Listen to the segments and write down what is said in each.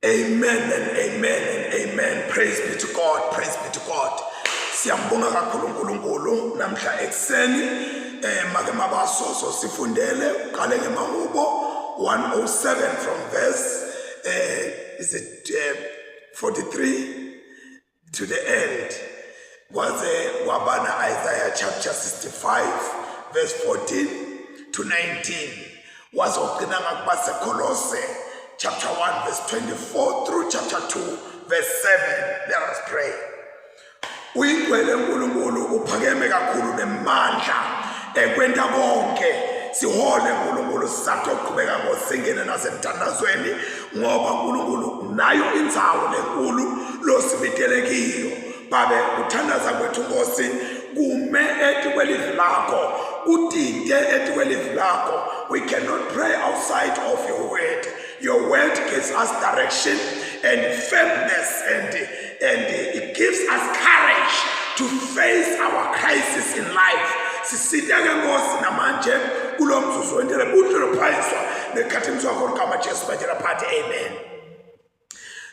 Amen and amen and amen. Praise be to God. Praise be to God. Siyambonga kakhulu uNkulunkulu namhla ekseni make mabaso so sifundele uqale ngeMahubo 107 from verse is it 43 to the end. Wabana Isaiah chapter 65 verse 14 to 19. Was okinanga kubase Kolose chapter 1 verse 24 through chapter 2 verse 7. Let us pray. Uyigcwele uNkulunkulu uphakeme kakhulu nemandla ekwenta konke sihole uNkulunkulu sakho oqhubeka ngosingene nasemthandazweni ngoba uNkulunkulu nayo indzawo lenkulu losibitelekiyo babe uthandaza kwethu Nkosi kume ethi kwelizwi lakho udinde ethi kwelizwi lakho. We cannot pray outside of your word. Your word gives us direction and firmness and it gives us courage to face our crisis in life. Sisitya ke Nkosi namanje kulo mzuzu wendele budlo phayiswa nekhathimswa khona kama Jesu bajela phathi. Amen.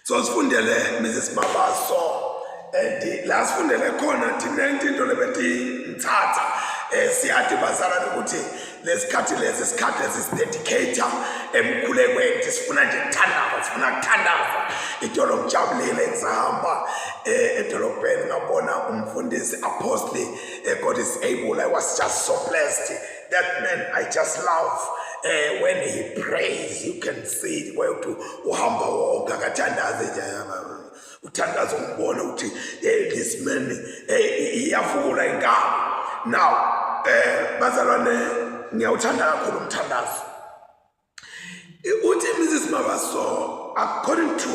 So sifundele Mrs. Mabaso and last fundele khona thina into lebethi mthatha siyathi bazalana ukuthi lesikhathi dedicator emkhulekweni sifuna nje ukuthandaza sifuna ukuthandaza itolo mjabulile ngihamba edolobheni ngabona umfundisi apostle God is able. I was just so blessed. That man I just love when he prays. You can see it where to uhamba wonke akathandaze nje uthandaza umbona ukuthi this man iyavula ingalo. Now bazalwane ngiyawuthanda kakhulu umthandazo uthi Mrs. Mabaso according to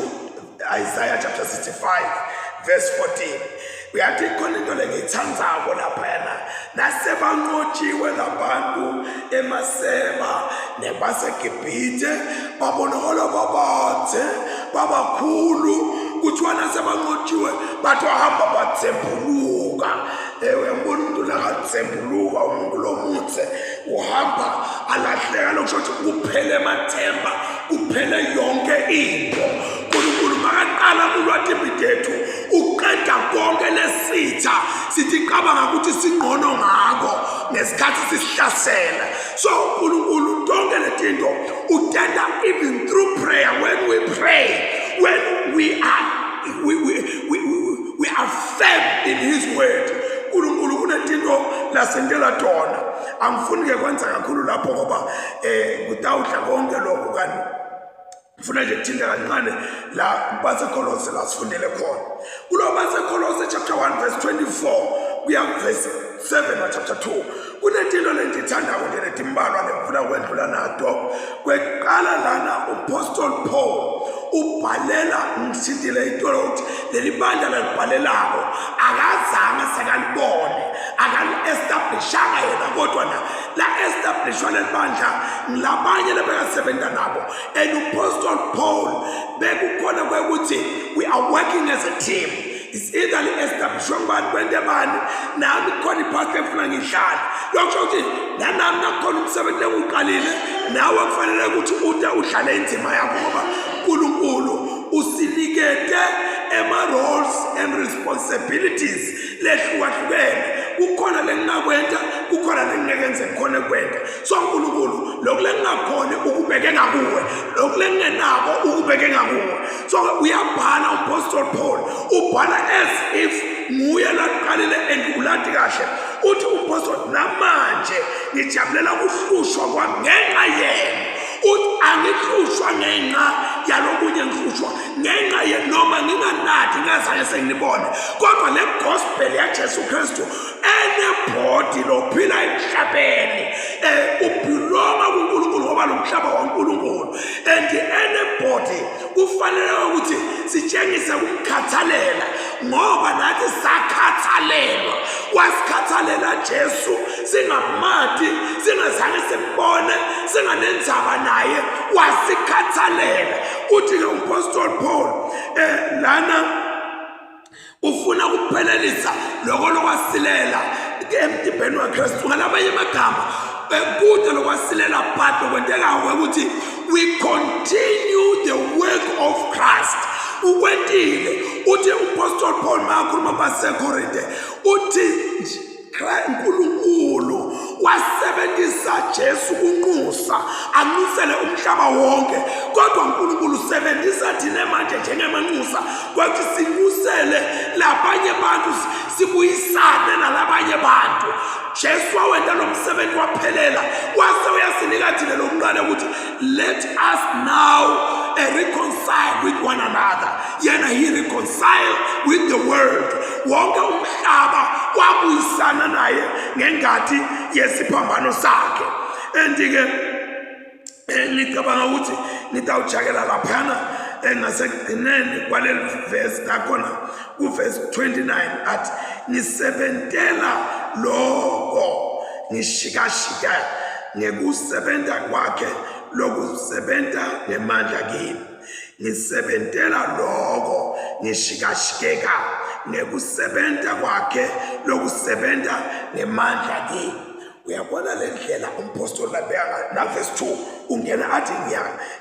Isaiah chapter 65 verse 14 uyathi khona into lengiyithandzako laphana nasebanqotshiwe labantu emaseba nebaseGibhithe babonakala babathe babakhulu kuthiwa nasebanqotshiwe bathi wahamba bathembuluka. Uyambona umuntu lakathembuluka umuntu lomuthe uhamba alahleka lokusho ukuthi kuphele emathemba kuphele yonke into. uNkulunkulu makaqala kulwathi impethu uqeda konke lesitha sithi qabanga ukuthi singqono ngako ngesikhathi sisihlasela. So uNkulunkulu konke letinto utenda even through prayer. When we pray, when we are firm in his word, uNkulunkulu kunetinto lasendela tona. Angifuni ke kwenza kakhulu lapho ngoba kutawudla konke lokho kanti ngifuna nje ukuthinta kancane la baseKolose la sifundele khona. Kulo baseKolose chapter 1 verse 24 kuya verse 7 wa chapter 2 kunetinto lendithandako nje letimbalwa ngifuna kwendlula nato. Kweqala lana uApostle Paul ubhalela ngishidile intolo ukuthi leli bandla lalibhalelako akazange sekalibone akali-establishanga yena kodwa la establishwa leli bandla ngilabanye labekasebenza nabo. And uApostle Paul bekukhona kwekuthi we are working as a team. It's either li-establishwa ngubani kwente bani nami khona iphathi efuna ngihlala lokusho ukuthi nanami nakhona umsebenzi lengiwuqalile nawe kufanele ukuthi ude uhlale inzima yakho ngoba uNkulunkulu usinikete ema-roles and responsibilities lehlukahlukene. Kukhona lengingakwenta kukhona lengingenze khona kwenta. So uNkulunkulu lokhu lengingakhona ukubeke ngakuwe lokhu lengingenako ukubeke ngakuwe. So uyabhala uApostle Paul ubhala as if nguye laqalile and ulathi kahle uthi uApostle namanje ngijabulela ukuhlushwa kwami ngenxa yena. Uthi angihlushwa ngenxa yalokunye ngihlushwa ngenxa yena noma nginganathi ngazange sengibone kodwa le gospel yaJesu Kristu anybody lophila emhlabeni ubelonga kuNkulunkulu ngoba lo mhlaba waNkulunkulu and anybody kufanele ukuthi sitshengise ukukhathalela ngoba nathi sakhathalelwa. Wasikhathalela Jesu singamati singazange simbone singanenzaba naye wasikhathalela. Uthi ke uApostle Paul lana ufuna ukuphelelisa lokho lokwasilela emtimbeni waKristu ngalabanye amagama kude lokwasilela phansi kwenteka ukuthi we continue the work of Christ. ukwentile uthi uApostle Paul makhuluma kwaseKorinte uthi uNkulunkulu wasebenzisa Jesu kunqusa anqusele umhlaba wonke kodwa uNkulunkulu usebenzisa thina manje njengemanxusa kwathi sinqusele labanye bantu sibuyisane nalabanye bantu. Jesu wawenda lo msebenzi waphelela wase uyasinika thina lokuqala ukuthi let us now reconcile with one another. Yena he reconcile with the world. Wonke umhlaba wabuyisana naye ngengathi yesiphambano sakhe. Andike ngicabanga ukuthi nitawujakela laphana ngasekugcineni kwaleli verse lakhona kuverse 29 athi nisebentela lokho nishikashika ngekusebenza kwakhe lokusebenza ngemandla kimi. Nisebentela lokho nishikashikeka ngekusebenza kwakhe lokusebenza ngemandla kimi. Uyabona le ndlela umpostoli labeka na verse 2 ungena athi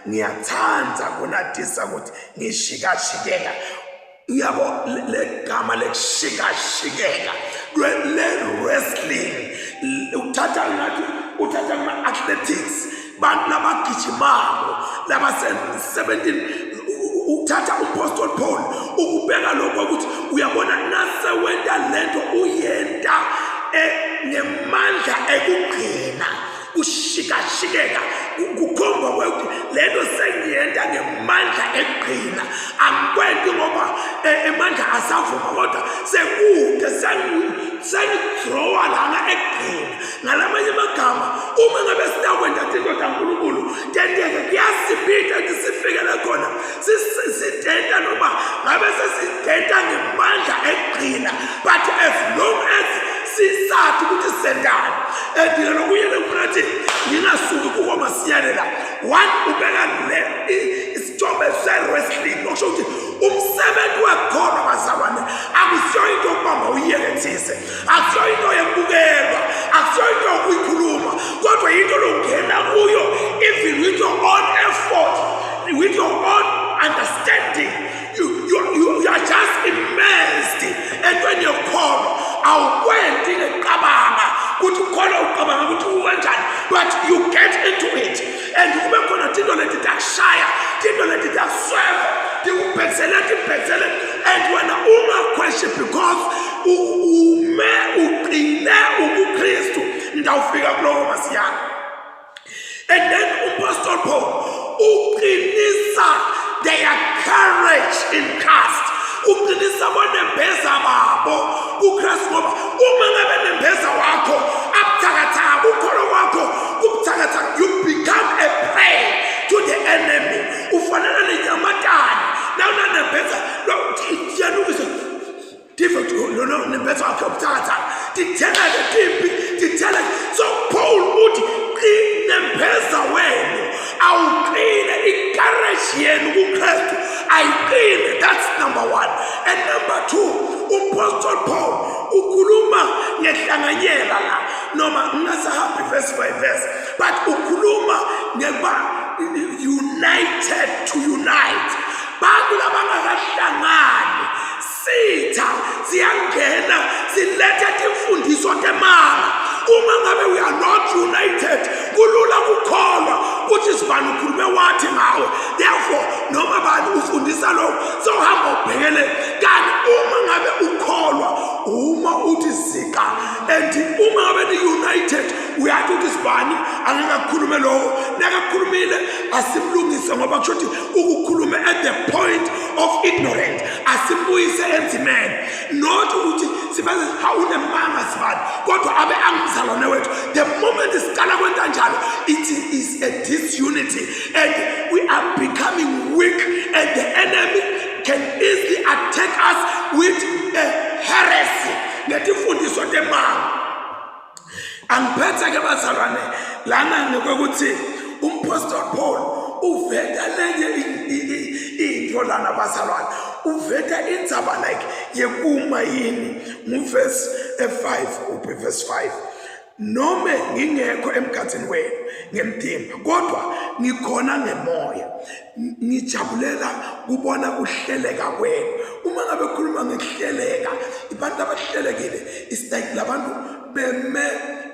ngiyathanda kunadisa ukuthi ngishikashikeka. Uyabo le gama lekushikashikeka le wrestling uthatha ngathi uthatha ama athletics bantu labagijimako laba-17 uthatha uApostle Paul ukubeka lokho ukuthi uyabona nase wenda lento uyenda ngemandla ekugcina ushikashikeka kukhomba ukuthi lento sengiyenda ngemandla ekugcina angikwendi ngoba emandla asavuma kodwa sekude sengithrowa lana ekugcina. Ngalamanye amagama uma ngabe sitakwenda into kaNkulunkulu tendeke kuyasibhida sifikele khona sidenda noma ngabe sesidenda ngemandla ekugcina but as long as sisathi ukuthi sendana endikelo kuyena kunathi ngingasuki kuwa masiyalela one ubeka le isithombe se-wrestling okusho ukuthi umsebenzi wakhona bazalwane akusiyo into yokubamba uyiyekethise, akusiyo into yokubukelwa, akusiyo into yokuyikhuluma kodwa into longena kuyo even with your own effort, with your own understanding. You are just immersed entweni yokholo awukwendi ngeqabanga ukuthi ukhona uqabanga ukuthi ukanjani but you get into it and kube khona into leti takushaya into leti takusweva tikubhethelele and wena ungaquestion because uqine ubuKristu ndawufika kulowo masiyana. And then uApostle Paul uqinisa their courage in Christ. Uqinisa bonembeza babo kuKristu ngoba uma ngabe nembeza wakho abuthakathaka ukholo wakho kubuthakathaka you become a prey to the enemy. Ufanele nenyamatane nawuna nembeza lokuthiyanukise different no nembeza wakho abuthakathaka tithela timpi tithela. So Paul uthi nembeza wenu awuqine i-courage yenu kuKristu ayiqine. That's number one. And number two, uApostle Paul ukhuluma ngehlanganyela la noma ngingasahambi verse by verse but ukhuluma ngeba united to unite. Bantu labangakahlangani sitha siyangena silethe imfundiso temanga. Uma ngabe we are not united kulula kukholwa ukuthi sibani ukhulume wathi ngawe. Therefore noma bani ufundisa lo so hamba ubhekele kanti uma ngabe ukholwa uma uthi zika and uma ngabe ni united uyathi ukuthi sibani angakakhulume lo nakakhulumile asimlungise ngoba kusho ukuthi ukukhulume at the point of ignorance asibuyise enzimeni not ukuthi sibaze hawunemanga sibani kodwa abe angizalwane wethu. The moment siqala kwenta njalo it is a disunity and we are becoming weak and the enemy can easily attack us with a heresy ngetifundiswa temanga. Angiphethe ke bazalwane lana ngokuthi uApostle Paul uveta lenye into lana bazalwane uveta indzaba like yekuma yini mu verse 5 uphi verse 5 noma ngingekho emkhathini wenu ngemdimba kodwa ngikhona ngemoya ngijabulela kubona kuhleleka kwenu. Uma ngabe khuluma ngekuhleleka abantu abahlelekile is like labantu beme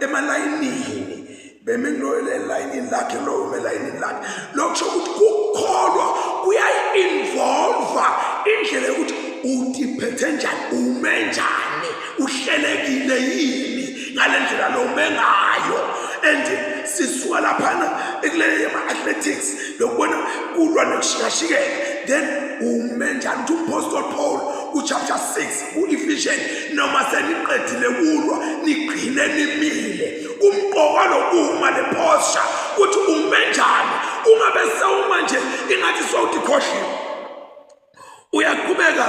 emalayinini beme ngilole line lakhe lo line lakhe lokusho ukuthi ukukholwa kuyayi-involve indlela yokuthi udiphethe njani ume njani uhlelekile yini ngale ndlela lo ume ngayo. And sisuka laphana ekuleyo ama-athletics lokubona kulwa nokushikashikela then ume njani ukuthi uPaul Paul kuchapter 6 ku-Ephesians noma seniqedile kulwa nigcine nimile umqoka lokuma le-posture ukuthi ume njani ungabe sewuma nje ingathi sowudikhohliwe. Uyaqhubeka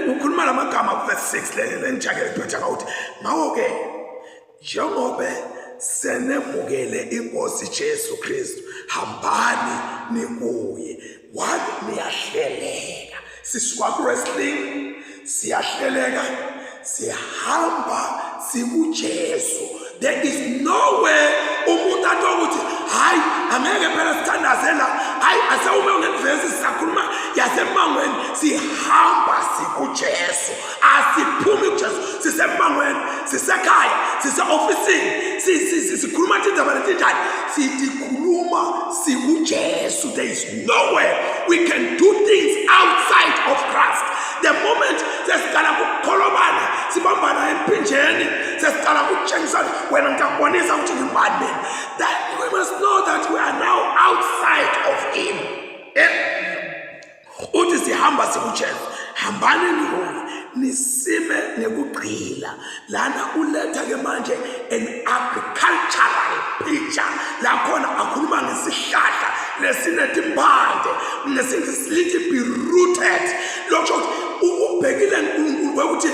ukhuluma lamagama ku-verse 6 lenijake phetha ngawuthi ngawo-ke njengobe senemukele inkosi Jesu Kristu hambani nikuye wani niyahleleka. Sisuka ku-wrestling siyahleleka sihamba sikuJesu. There is no way umuntu athi ukuthi hayi angeke phela sithandazela hayi asewume ngevesi sisakhuluma yasemangweni sihamba sikuJesu asiphumi kuJesu sisemangweni sisekhaya sise-ofisini sikhuluma indaba letinjani sikhuluma sikuJesu. There is no way we can do things outside of Christ. The moment sesiqala ukukholobana sibambana empinjeni sesiqala ukutshengisana wena ngiyakubonisa ukuthi ngibani mina, that we must know that we are now outside of him. Uthi sihamba sikuJesu hambani nikuye nisime nekugqila. Lana uletha ke manje an agricultural picture la khona akhuluma ngesihlahla lesinetimpande ngesingisi be rooted. Lokho ubhekile uNkulunkulu ukuthi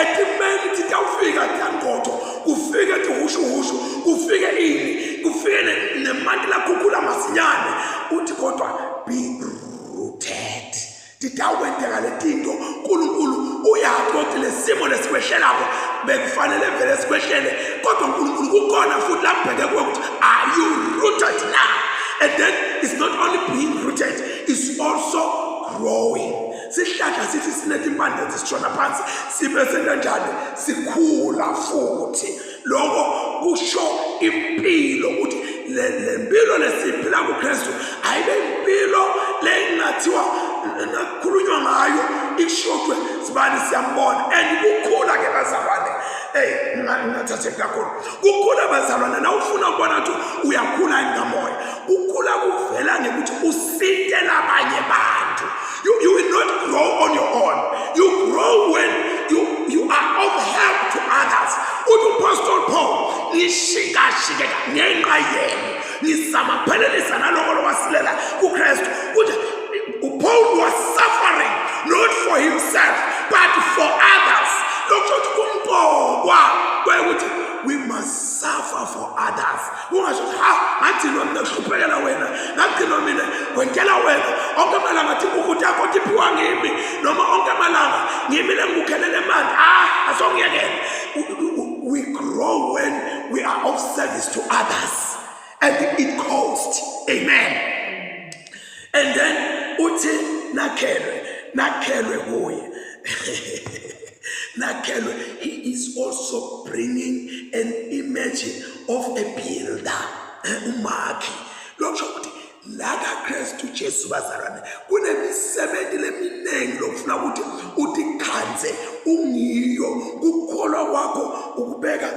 etimeni titawufika tiyangoto kufike tihushuhushu kufike ini kufike nemanti lakhukhula masinyane uthi kodwa be rooted. Titawenteka letinto uNkulunkulu uyazi ukuthi lesimo lesikwehlelako bekufanele vele sikwehlele kodwa uNkulunkulu kukhona futhi labheke kuwe ukuthi are you rooted now? And then it's not only being rooted, it's also growing. Sihlahla sithi sinetimpande zisishona phansi sibe senkanjani sikhula futhi. Lokho kusho impilo ukuthi le mpilo lesiphila kuKristu ayibe impilo lengathiwa nakhulunywa ngayo ikushotwe sibani siyambona. And kukhula ke bazalwane ngingathathe kakhulu kukhula bazalwane na ufuna ukubona ukuthi uyakhula ngamoya ukhula kuvela ngekuthi usitela abanye bantu. You will not grow on your own. You grow when you are of help to others. Apostle Paul nishikashikeka ngenxa yenu ngisamaphelelisa naloko lokwasilela kuKristu ukuthi Paul was suffering not for himself but for others. Lokho kumpokwa kwekuthi we must suffer for others. Ungasho ngathi noma ngihluphekela wena ngathi noma mina kwenkela wena onke amalanga athi ukuthi yakho tiphiwa ngimi noma onke amalanga ngimi lengikukhelele manje asongiyekela. We grow when we are of service to others and it costs. Amen. And then uthi nakhelwe kuye nakhelwe. He is also bringing an image of a builder umakhi. Lokho ukuthi la kaKristu Jesu bazalwane kunemisebenzi leminengi lokufuna ukuthi utikhanze ungiyo ukukholwa kwakho ukubeka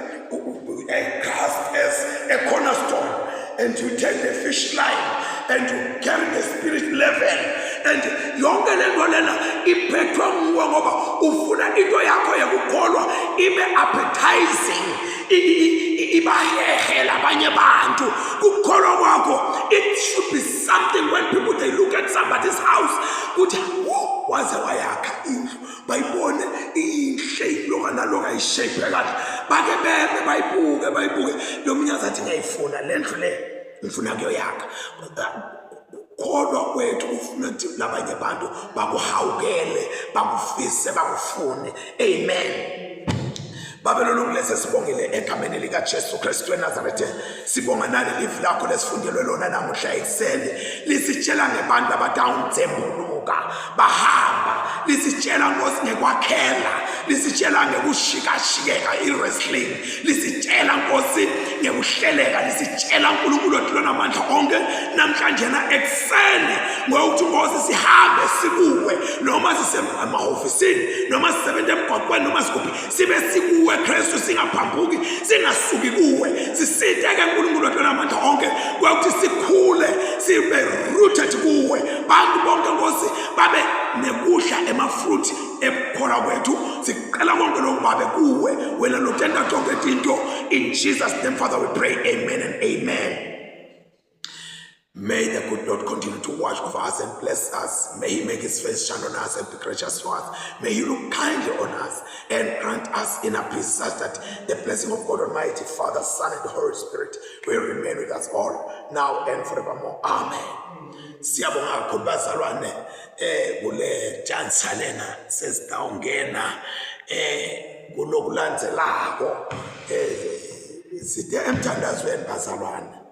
Christ as a cornerstone and to take the fish line and to carry the spirit level and yonke lento lena iphethwa nguwe ngoba ufuna into yakho yokukholwa ibe appetizing ibahehela abanye bantu kukholwa kwakho. It should be something when people they look at somebody's house kuthi waze wayakha indlu bayibone iyinhle lokana ayishape kahle bake bebe bayibuke lo mnyazi athi ngiyayifuna le ndlu le ngifuna kuyoyakha. Kodwa kwethu ufuna ukuthi labanye abantu bakuhawukele bakufise bakufune. Amen. Babelolo ngilese sibongile egameni lika Jesu Kristu weNazaretha. Sibonga nali live lakho lesifundelwe lona namuhla ekuseni. Lisitshela ngebantu abadawunzembuluka bahamba. Lisitshela Nkosi ngekwakhela. Lisitshela ngekushikashikeka i-wrestling. Lisitshela Nkosi ngekuhleleka. Lisitshela uNkulunkulu othi lona amandla onke namhlanje na ekuseni ngokuthi Nkosi sihambe sikuwe noma sisemahofisini noma sisebenza emgwaqweni noma sikuphi sibe sikuwe Kristu singaphambuki singasuki kuwe sisiteke uNkulunkulu othi lona amandla onke ngokuthi sikhule sibe rooted kuwe bantu bonke Nkosi babe nekuhla emafruit ekukhola kwethu siqala konke lokhu babe kuwe wena lotenda konke into in Jesus name Father we pray amen and amen. May the good Lord continue to watch over us and bless us. May he make his face shine on us and be gracious to us. May he look kindly on us and grant us inner peace such that the blessing of God Almighty, Father, Son, and the Holy Spirit will remain with us all, now and forevermore. Amen. Siyabonga kakhulu bazalwane kule chance lena sesitawungena kulokulandzelako sithe emthandazweni bazalwane.